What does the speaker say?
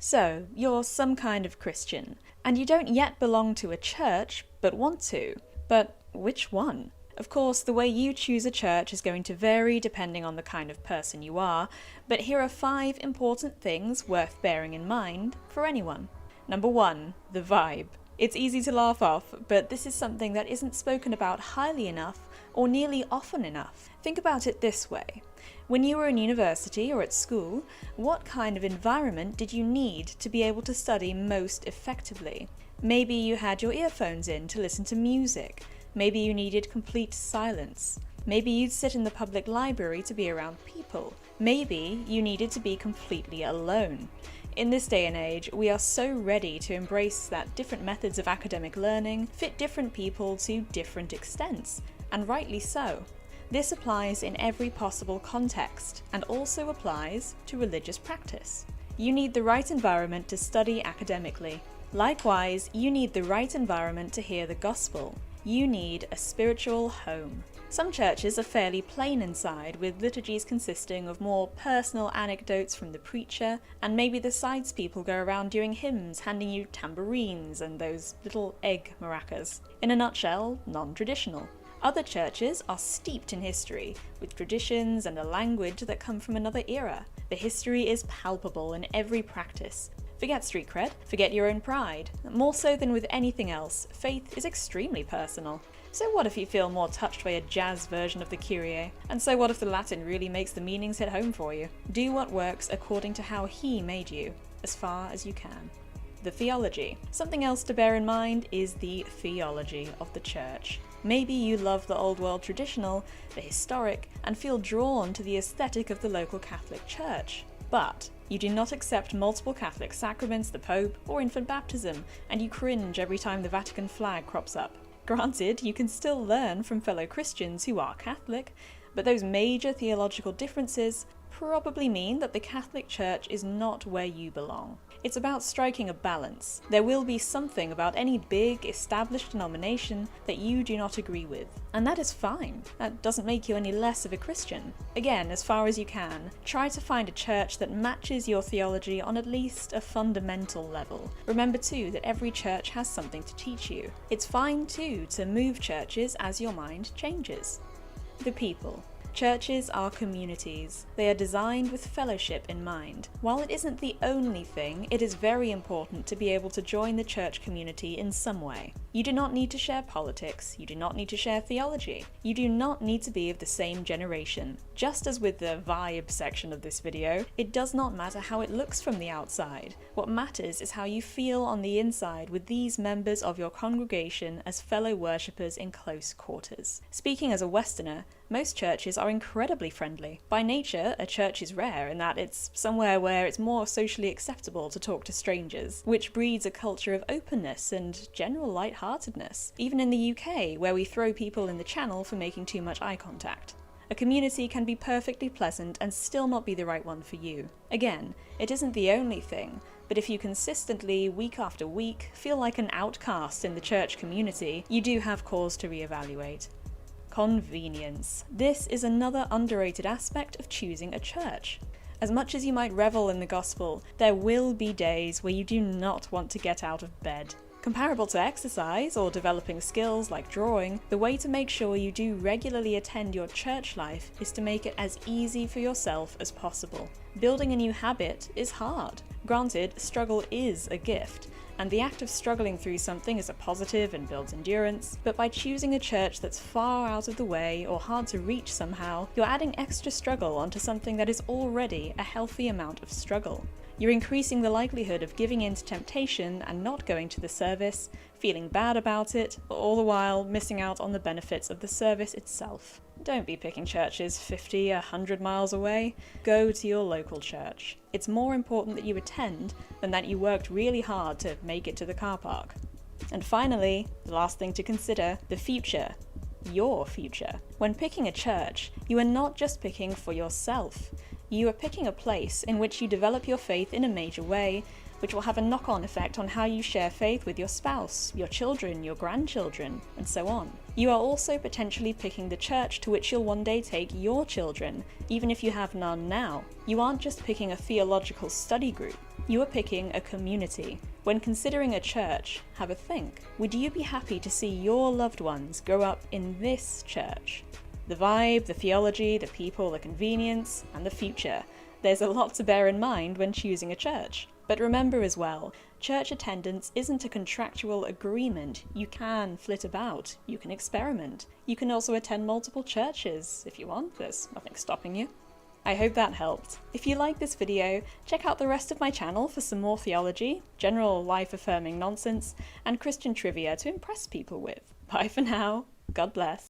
So, you're some kind of Christian, and you don't yet belong to a church, but want to. But which one? Of course, the way you choose a church is going to vary depending on the kind of person you are, but here are 5 important things worth bearing in mind for anyone. Number 1, the vibe. It's easy to laugh off, but this is something that isn't spoken about highly enough or nearly often enough. Think about it this way. When you were in university or at school, what kind of environment did you need to be able to study most effectively? Maybe you had your earphones in to listen to music. Maybe you needed complete silence. Maybe you'd sit in the public library to be around people. Maybe you needed to be completely alone. In this day and age, we are so ready to embrace that different methods of academic learning fit different people to different extents, and rightly so. This applies in every possible context, and also applies to religious practice. You need the right environment to study academically. Likewise, you need the right environment to hear the gospel. You need a spiritual home. Some churches are fairly plain inside, with liturgies consisting of more personal anecdotes from the preacher, and maybe the sides people go around during hymns handing you tambourines and those little egg maracas. In a nutshell, non-traditional. Other churches are steeped in history, with traditions and a language that come from another era. The history is palpable in every practice. Forget street cred, forget your own pride. More so than with anything else, faith is extremely personal. So what if you feel more touched by a jazz version of the Kyrie? And so what if the Latin really makes the meanings hit home for you? Do what works according to how he made you, as far as you can. The theology. Something else to bear in mind is the theology of the church. Maybe you love the old world traditional, the historic, and feel drawn to the aesthetic of the local Catholic Church. But you do not accept multiple Catholic sacraments, the Pope, or infant baptism, and you cringe every time the Vatican flag crops up. Granted, you can still learn from fellow Christians who are Catholic, but those major theological differences probably mean that the Catholic Church is not where you belong. It's about striking a balance. There will be something about any big, established denomination that you do not agree with. And that is fine. That doesn't make you any less of a Christian. Again, as far as you can, try to find a church that matches your theology on at least a fundamental level. Remember too that every church has something to teach you. It's fine too to move churches as your mind changes. The people. Churches are communities. They are designed with fellowship in mind. While it isn't the only thing, it is very important to be able to join the church community in some way. You do not need to share politics, you do not need to share theology, you do not need to be of the same generation. Just as with the vibe section of this video, it does not matter how it looks from the outside. What matters is how you feel on the inside with these members of your congregation as fellow worshippers in close quarters. Speaking as a Westerner, most churches are incredibly friendly. By nature, a church is rare in that it's somewhere where it's more socially acceptable to talk to strangers, which breeds a culture of openness and general lightheartedness, even in the UK, where we throw people in the channel for making too much eye contact. A community can be perfectly pleasant and still not be the right one for you. Again, it isn't the only thing, but if you consistently, week after week, feel like an outcast in the church community, you do have cause to reevaluate. Convenience. This is another underrated aspect of choosing a church. As much as you might revel in the gospel, there will be days where you do not want to get out of bed. Comparable to exercise or developing skills like drawing, the way to make sure you do regularly attend your church life is to make it as easy for yourself as possible. Building a new habit is hard. Granted, struggle is a gift, and the act of struggling through something is a positive and builds endurance, but by choosing a church that's far out of the way or hard to reach somehow, you're adding extra struggle onto something that is already a healthy amount of struggle. You're increasing the likelihood of giving in to temptation and not going to the service, feeling bad about it, all the while missing out on the benefits of the service itself. Don't be picking churches 50, 100 miles away. Go to your local church. It's more important that you attend than that you worked really hard to make it to the car park. And finally, the last thing to consider, the future. Your future. When picking a church, you are not just picking for yourself. You are picking a place in which you develop your faith in a major way, which will have a knock-on effect on how you share faith with your spouse, your children, your grandchildren, and so on. You are also potentially picking the church to which you'll one day take your children, even if you have none now. You aren't just picking a theological study group. You are picking a community. When considering a church, have a think. Would you be happy to see your loved ones grow up in this church? The vibe, the theology, the people, the convenience, and the future. There's a lot to bear in mind when choosing a church. But remember as well, church attendance isn't a contractual agreement. You can flit about, you can experiment. You can also attend multiple churches if you want, there's nothing stopping you. I hope that helped. If you like this video, check out the rest of my channel for some more theology, general life-affirming nonsense, and Christian trivia to impress people with. Bye for now, God bless.